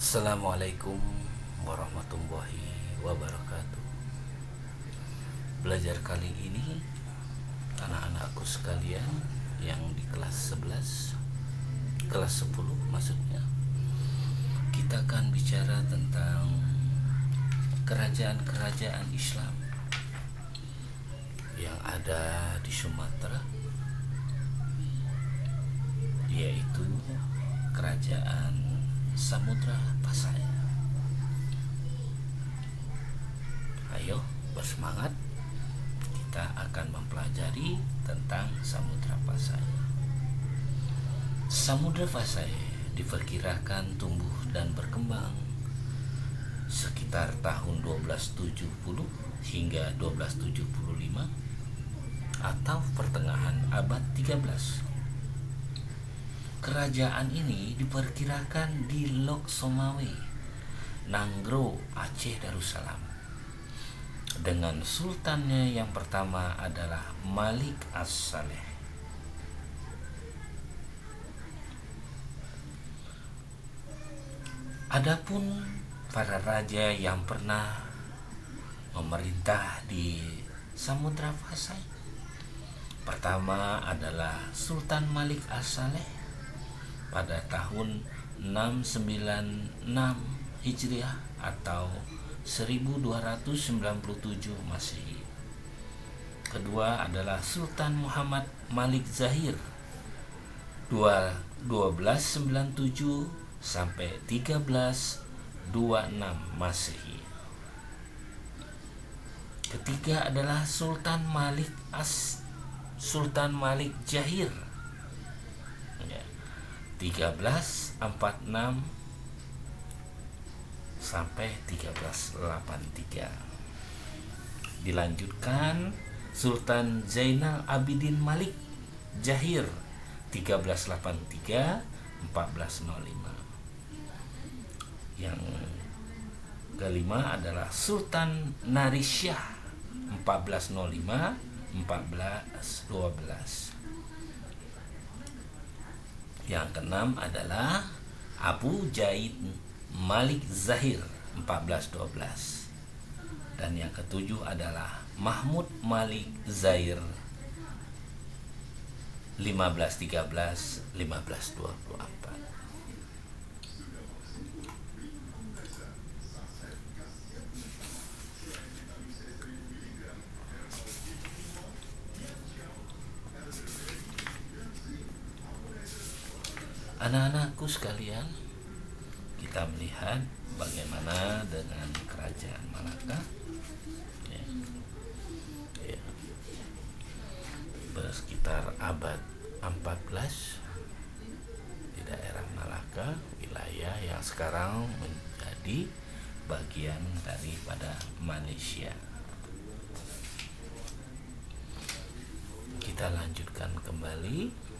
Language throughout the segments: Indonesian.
Assalamualaikum warahmatullahi wabarakatuh. Belajar kali ini, anak-anakku sekalian yang di kelas 11, kelas 10 maksudnya, kita akan bicara tentang kerajaan-kerajaan Islam yang ada di Sumatera, yaitu kerajaan Samudra Pasai. Ayo bersemangat, kita akan mempelajari tentang Samudra Pasai. Samudra Pasai diperkirakan tumbuh dan berkembang sekitar tahun 1270 hingga 1275 atau pertengahan abad 13. Kerajaan ini diperkirakan di Lok Somawe, Nanggro, Aceh Darussalam. Dengan sultannya yang pertama adalah Malik As-Saleh. Adapun para raja yang pernah memerintah di Samudra Pasai, pertama adalah Sultan Malik As-Saleh pada tahun 696 Hijriah atau 1297 Masehi. Kedua adalah Sultan Muhammad Malik Zahir 1297 sampai 1326 Masehi. Ketiga adalah Sultan Malik Zahir 1346 sampai 1383. Dilanjutkan Sultan Zainal Abidin Malik Zahir 1383 1405. Yang kelima adalah Sultan Narissyah 1405 1412. Yang keenam adalah Abu Jaid Malik Zahir 1412. Dan yang ketujuh adalah Mahmud Malik Zahir 1513 1524. Anak-anakku sekalian, kita melihat bagaimana dengan kerajaan Malaka bersekitar abad 14 di daerah Malaka, wilayah yang sekarang menjadi bagian daripada Malaysia. Kita lanjutkan kembali.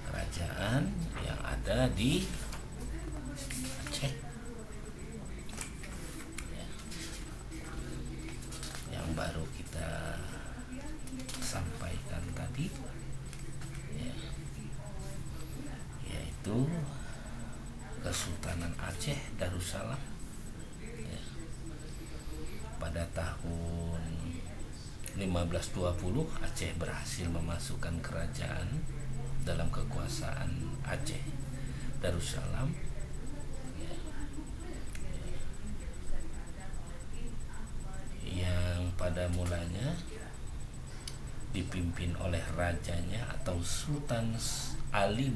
Kerajaan yang ada di Aceh, yang baru kita sampaikan tadi, yaitu Kesultanan Aceh Darussalam. Pada tahun 1520 Aceh berhasil memasukkan kerajaan dalam kekuasaan Aceh Darussalam, yang pada mulanya dipimpin oleh rajanya atau Sultan Ali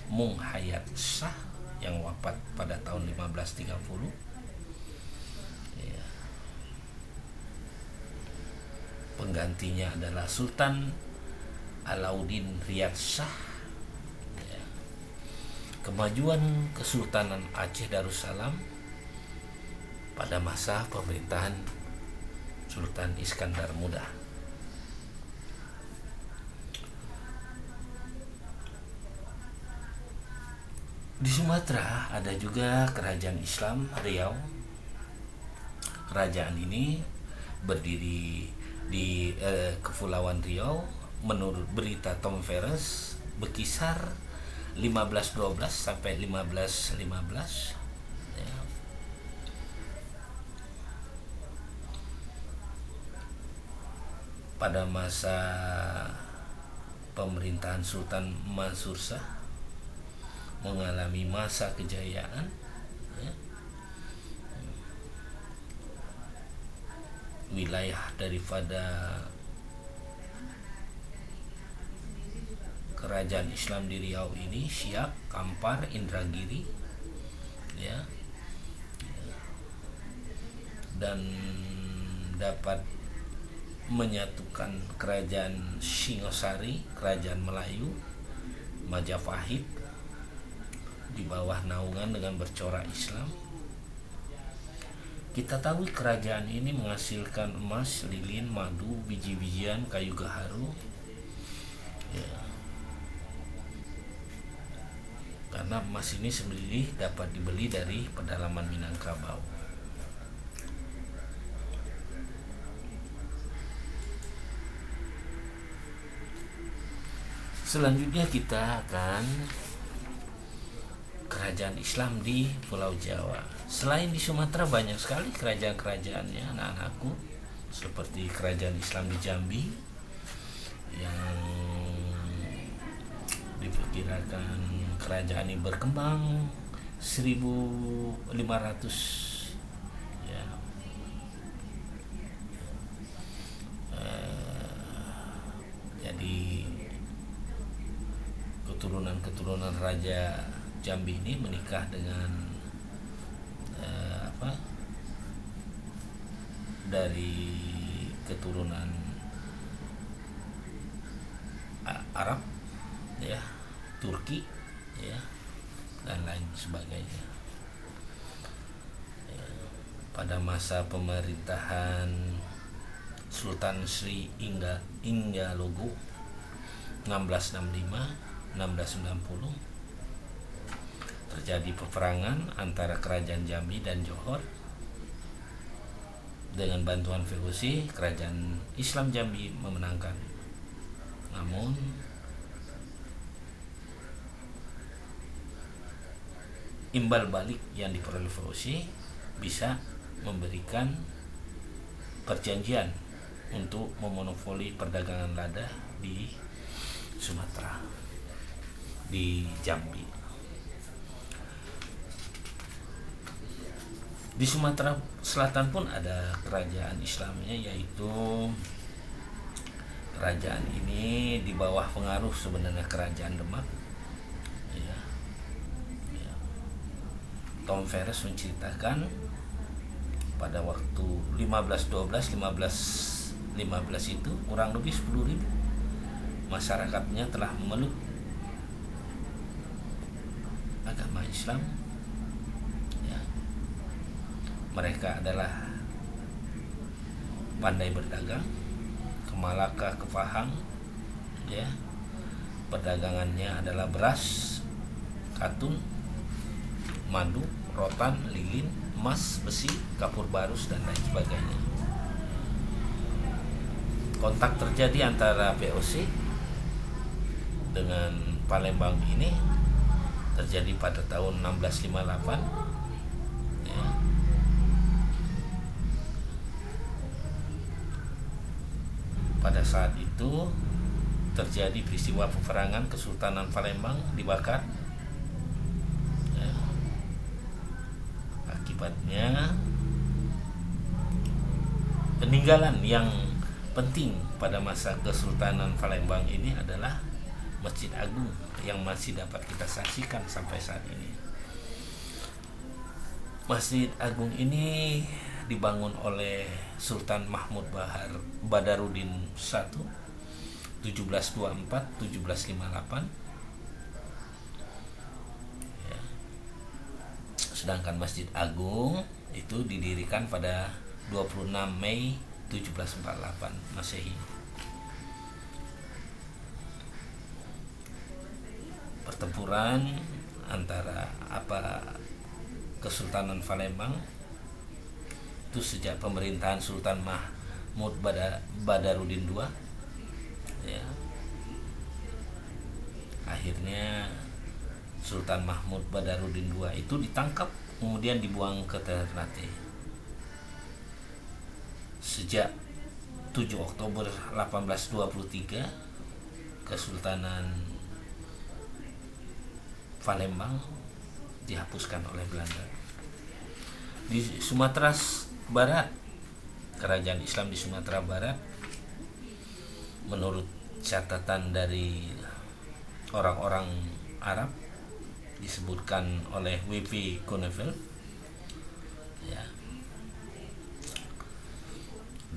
Munghayat Shah yang wafat pada tahun 1530. Penggantinya adalah Sultan Alauddin Riyad Shah. Kemajuan Kesultanan Aceh Darussalam pada masa pemerintahan Sultan Iskandar Muda. Di Sumatera ada juga kerajaan Islam Riau Kerajaan ini berdiri di Kepulauan Riau. Menurut berita Tom Ferris berkisar 1512 sampai 1515 ya. Pada masa pemerintahan Sultan Mansur Shah mengalami masa kejayaan ya. Wilayah daripada kerajaan Islam di Riau ini Siak, Kampar, Indragiri ya, dan dapat menyatukan kerajaan Singosari, kerajaan Melayu, Majapahit di bawah naungan dengan bercorak Islam. Kita tahu kerajaan ini menghasilkan emas, lilin, madu, biji-bijian, kayu gaharu ya. Karena emas ini sendiri dapat dibeli dari pedalaman Minangkabau. Selanjutnya kita akan kerajaan Islam di Pulau Jawa. Selain di Sumatera banyak sekali kerajaan-kerajaannya anak-anakku, seperti kerajaan Islam di Jambi yang diperkirakan kerajaan ini berkembang 1500 ya. Jadi keturunan Raja Jambi ini menikah dengan dari keturunan Arab ya, Turki ya, dan lain sebagainya ya. Pada masa pemerintahan Sultan Sri Inggalogo 1665-1690 terjadi peperangan antara kerajaan Jambi dan Johor. Dengan bantuan VOC, kerajaan Islam Jambi memenangkan. Namun imbal balik yang diperoleh VOC bisa memberikan perjanjian untuk memonopoli perdagangan lada di Sumatera, di Jambi. Di Sumatera Selatan pun ada kerajaan Islamnya, yaitu kerajaan ini di bawah pengaruh sebenarnya kerajaan Demak ya. Tom Ferris menceritakan pada waktu 1512-1515 itu kurang lebih 10.000 masyarakatnya telah memeluk agama Islam. Mereka adalah pandai berdagang, ke Malaka, ke Pahang ya. Perdagangannya adalah beras, katun, madu, rotan, lilin, emas, besi, kapur barus, dan lain sebagainya. Kontak terjadi antara VOC dengan Palembang ini terjadi pada tahun 1658 ya. Pada saat itu terjadi peristiwa peperangan, Kesultanan Palembang dibakar ya. Akibatnya peninggalan yang penting pada masa Kesultanan Palembang ini adalah Masjid Agung yang masih dapat kita saksikan sampai saat ini. Masjid Agung ini dibangun oleh Sultan Mahmud Badarudin I 1724-1758 ya. Sedangkan Masjid Agung itu didirikan pada 26 Mei 1748 Masehi. Pertempuran antara Kesultanan Palembang itu sejak pemerintahan Sultan Mahmud Badarudin II, ya. Akhirnya Sultan Mahmud Badarudin II itu ditangkap, kemudian dibuang ke Ternate. Sejak 7 Oktober 1823, Kesultanan Palembang dihapuskan oleh Belanda. Di Sumatera Barat, kerajaan Islam di Sumatera Barat, menurut catatan dari orang-orang Arab, disebutkan oleh W.P. Conneville, ya,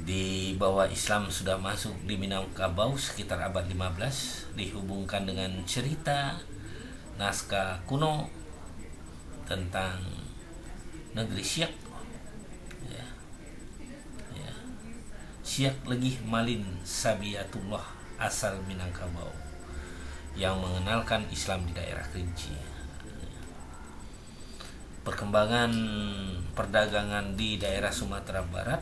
di bahwa Islam sudah masuk di Minangkabau sekitar abad 15, dihubungkan dengan cerita naskah kuno tentang negeri Siak, ya, ya. Siak Legih Malin Sabiatullah asal Minangkabau yang mengenalkan Islam di daerah Kerinci. Perkembangan perdagangan di daerah Sumatera Barat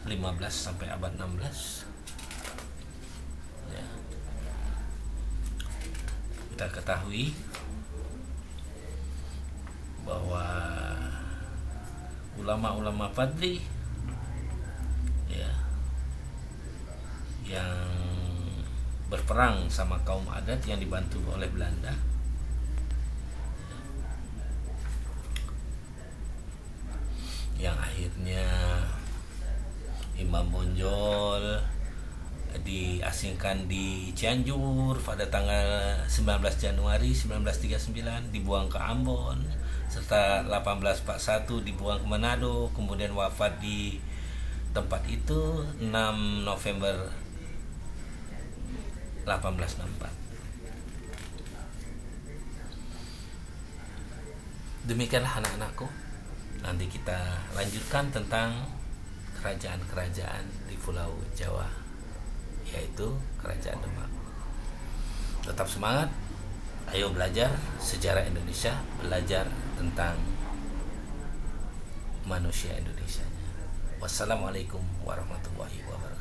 15 sampai abad 16, ya. Kita ketahui bahwa ulama-ulama Fadli, ya, yang berperang sama kaum adat yang dibantu oleh Belanda, yang akhirnya Imam Bonjol diasingkan di Cianjur pada tanggal 19 Januari 1939, dibuang ke Ambon, serta 1841 dibuang ke Manado, kemudian wafat di tempat itu 6 November 1864. Demikianlah anak-anakku. Nanti kita lanjutkan tentang kerajaan-kerajaan di Pulau Jawa, yaitu Kerajaan Demak. Tetap semangat. Ayo belajar sejarah Indonesia, belajar tentang manusia Indonesia. Wassalamualaikum warahmatullahi wabarakatuh.